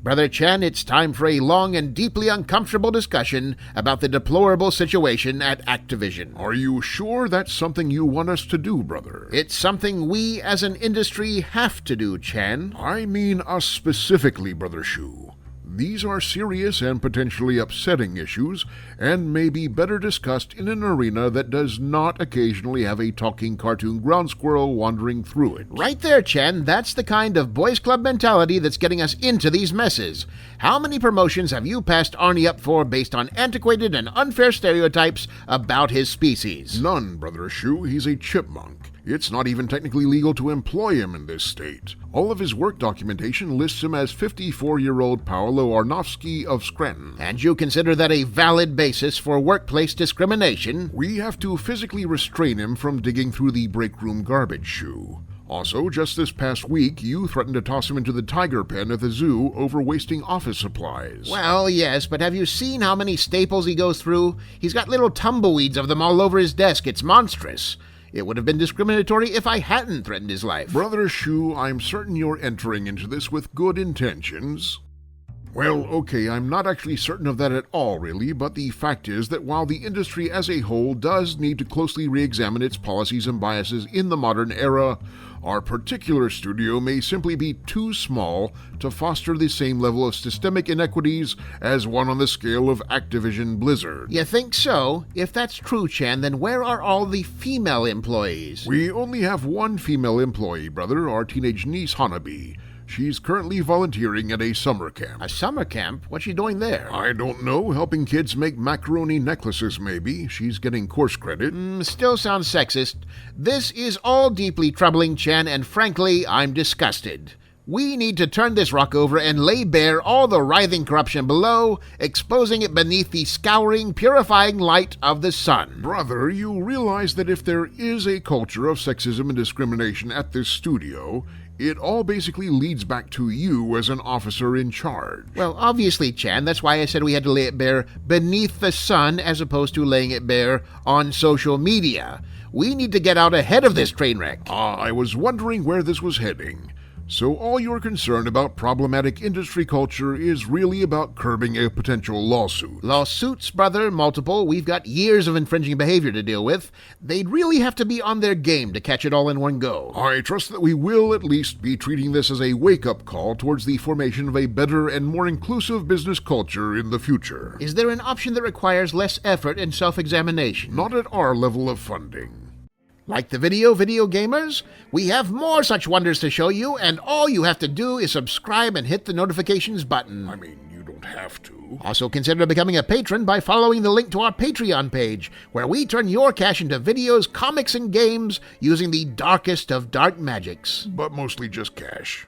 Brother Chen, it's time for a long and deeply uncomfortable discussion about the deplorable situation at Activision. Are you sure that's something you want us to do, brother? It's something we as an industry have to do, Chen. I mean us specifically, Brother Shu. These are serious and potentially upsetting issues, and may be better discussed in an arena that does not occasionally have a talking cartoon ground squirrel wandering through it. Right there, Chen. That's the kind of boys club mentality that's getting us into these messes. How many promotions have you passed Arnie up for based on antiquated and unfair stereotypes about his species? None, Brother Shu. He's a chipmunk. It's not even technically legal to employ him in this state. All of his work documentation lists him as 54-year-old Paolo Arnofsky of Scranton. And you consider that a valid basis for workplace discrimination? We have to physically restrain him from digging through the break room garbage, Shu. Also, just this past week, you threatened to toss him into the tiger pen at the zoo over wasting office supplies. Well, yes, but have you seen how many staples he goes through? He's got little tumbleweeds of them all over his desk. It's monstrous. It would have been discriminatory if I hadn't threatened his life. Brother Shu, I'm certain you're entering into this with good intentions. Well, okay, I'm not actually certain of that at all, really, but the fact is that while the industry as a whole does need to closely re-examine its policies and biases in the modern era, our particular studio may simply be too small to foster the same level of systemic inequities as one on the scale of Activision Blizzard. You think so? If that's true, Chan, then where are all the female employees? We only have one female employee, brother, our teenage niece Hanabi. She's currently volunteering at a summer camp. A summer camp? What's she doing there? I don't know. Helping kids make macaroni necklaces, maybe. She's getting course credit. Still sounds sexist. This is all deeply troubling, Chen, and frankly, I'm disgusted. We need to turn this rock over and lay bare all the writhing corruption below, exposing it beneath the scouring, purifying light of the sun. Brother, you realize that if there is a culture of sexism and discrimination at this studio, it all basically leads back to you as an officer in charge. Well, obviously, Chan, that's why I said we had to lay it bare beneath the sun as opposed to laying it bare on social media. We need to get out ahead of this train wreck. I was wondering where this was heading. So all your concern about problematic industry culture is really about curbing a potential lawsuit. Lawsuits, brother, multiple. We've got years of infringing behavior to deal with. They'd really have to be on their game to catch it all in one go. I trust that we will at least be treating this as a wake-up call towards the formation of a better and more inclusive business culture in the future. Is there an option that requires less effort and self-examination? Not at our level of funding. Like the video gamers? We have more such wonders to show you, and all you have to do is subscribe and hit the notifications button. I mean, you don't have to. Also consider becoming a patron by following the link to our Patreon page, where we turn your cash into videos, comics, and games using the darkest of dark magics. But mostly just cash.